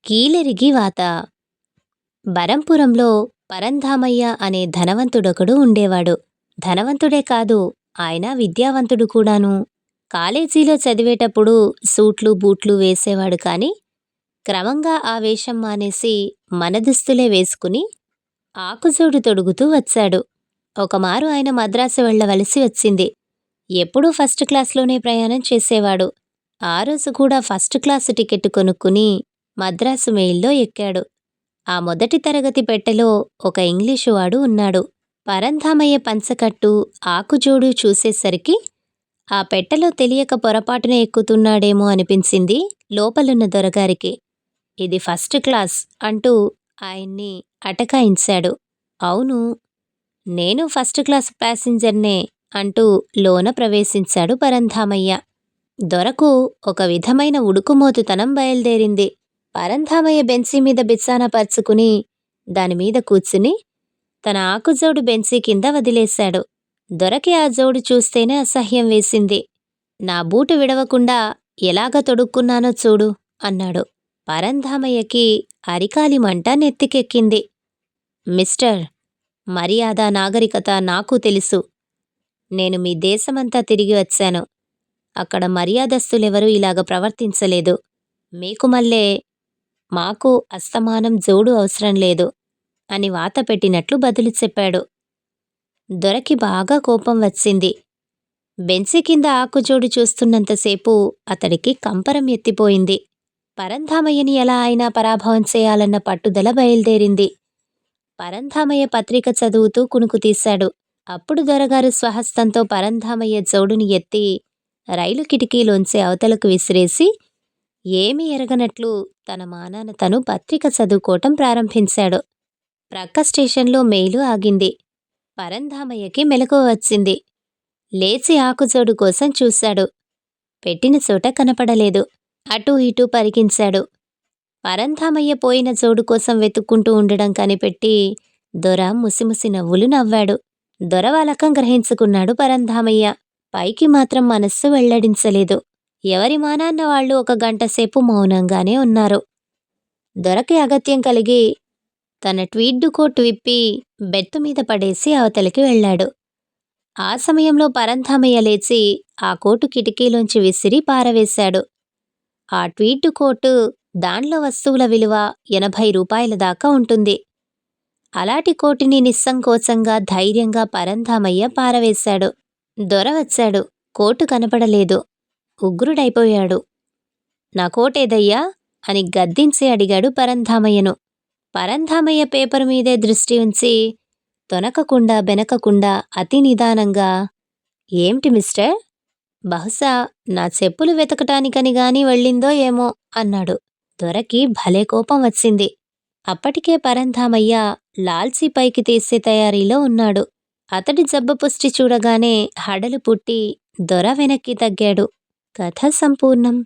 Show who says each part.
Speaker 1: కీలెరిగి వాత. బరంపురంలో పరంధామయ్య అనే ధనవంతుడొకడు ఉండేవాడు. ధనవంతుడే కాదు, ఆయన విద్యావంతుడు కూడాను. కాలేజీలో చదివేటప్పుడు సూట్లు, బూట్లు వేసేవాడు కాని, క్రమంగా ఆ వేషం మానేసి మన దుస్తులే వేసుకుని ఆకుజోడు తొడుగుతూ వచ్చాడు. ఒకమారు ఆయన మద్రాసు వెళ్ళవలసి వచ్చింది. ఎప్పుడూ ఫస్ట్ క్లాస్‌లోనే ప్రయాణం చేసేవాడు. ఆ రోజు కూడా ఫస్ట్ క్లాసు టికెట్ కొనుక్కుని మద్రాసు మెయిల్‌లో ఎక్కాడు. ఆ మొదటి తరగతి పెట్టెలో ఒక ఇంగ్లీషు వాడు ఉన్నాడు. పరంధామయ్య పంచకట్టు, ఆకుజోడు చూసేసరికి ఆ పెట్టెలో తెలియక పొరపాటున ఎక్కుతున్నాడేమో అనిపించింది లోపలున్న దొరగారికి. ఇది ఫస్ట్ క్లాస్ అంటూ ఆయన్ని అటకాయించాడు. అవును, నేను ఫస్ట్ క్లాస్ ప్యాసింజర్నే అంటూ లోన ప్రవేశించాడు పరంధామయ్య. దొరకు ఒక విధమైన ఉడుకుమోతుతనం బయలుదేరింది. పరంధామయ్య బెంచీ మీద బిచ్చాన పరుచుకుని దానిమీద కూర్చుని తన ఆకుజోడు బెంచీ కింద వదిలేశాడు. దొరకి ఆ జోడు చూస్తేనే అసహ్యం వేసింది. నా బూటు విడవకుండా ఎలాగ తొడుక్కున్నానో చూడు అన్నాడు. పరంధామయ్యకి అరికాలి మంట నెత్తికెక్కింది. మిస్టర్, మర్యాద, నాగరికత నాకు తెలుసు. నేను మీ దేశమంతా తిరిగి వచ్చాను. అక్కడ మర్యాదస్తులెవరూ ఇలాగ ప్రవర్తించలేదు. మీకు మళ్ళే మాకు అస్తమానం జోడు అవసరం లేదు అని వాత పెట్టినట్లు బదులు చెప్పాడు. దొరకి బాగా కోపం వచ్చింది. బెంచి కింద ఆకుజోడు చూస్తున్నంతసేపు అతడికి కంపరం ఎత్తిపోయింది. పరంధామయ్యని ఎలా అయినా పరాభవం చేయాలన్న పట్టుదల బయలుదేరింది. పరంధామయ్య పత్రిక చదువుతూ కునుకు తీశాడు. అప్పుడు దొరగారు స్వహస్తంతో పరంధామయ్య జోడుని ఎత్తి రైలు కిటికీలోంచి అవతలకు విసిరేసి ఏమీ ఎరగనట్లు తన మానాన తను పత్రిక చదువుకోవటం ప్రారంభించాడు. ప్రక్క స్టేషన్లో మెయిలు ఆగింది. పరంధామయ్యకి మెలకువ వచ్చింది. లేచి ఆకుజోడు కోసం చూశాడు. పెట్టిన చోట కనపడలేదు. అటూ ఇటూ పరికించాడు. పరంధామయ్య పోయిన జోడు కోసం వెతుక్కుంటూ ఉండడం కనిపెట్టి దొర ముసిముసి నవ్వులు నవ్వాడు. దొరవాలకం గ్రహించుకున్నాడు పరంధామయ్య. పైకి మాత్రం మనస్సు వెల్లడించలేదు. ఎవరి మానాన్న వాళ్ళు ఒక గంటసేపు మౌనంగానే ఉన్నారు. దొరకి అగత్యం కలిగి తన ట్వీడ్ కోట్ విప్పి బెర్తు మీద పడేసి అవతలికి వెళ్ళాడు. ఆ సమయంలో పరంధామయ్య లేచి ఆ కోటు కిటికీలోంచి విసిరి పారవేశాడు. ఆ ట్వీడ్ కోటు, దానిలో వస్తువుల విలువ 80 రూపాయల దాకా ఉంటుంది. అలాంటి కోటుని నిస్సంకోచంగా, ధైర్యంగా పరంధామయ్య పారవేశాడు. దొర వచ్చాడు. కోటు కనపడలేదు. ఉగ్రుడైపోయాడు. నా కోటేదయ్యా అని గద్దించి అడిగాడు పరంధామయ్యను. పరంధామయ్య పేపరు మీదే దృష్టి ఉంచి తొనకకుండా బెనకకుండా అతి నిదానంగా, ఏమిటి మిస్టర్, బహుశా నా చెప్పులు వెతకటానికని గాని వెళ్ళిందో ఏమో అన్నాడు. దొరకి భలే కోపం వచ్చింది. అప్పటికే పరంధామయ్య లాల్చీ పైకి తీసే తయారీలో ఉన్నాడు. అతడి జబ్బపుష్టి చూడగానే హడలు పుట్టి దొర వెనక్కి తగ్గాడు. కథ సంపూర్ణం.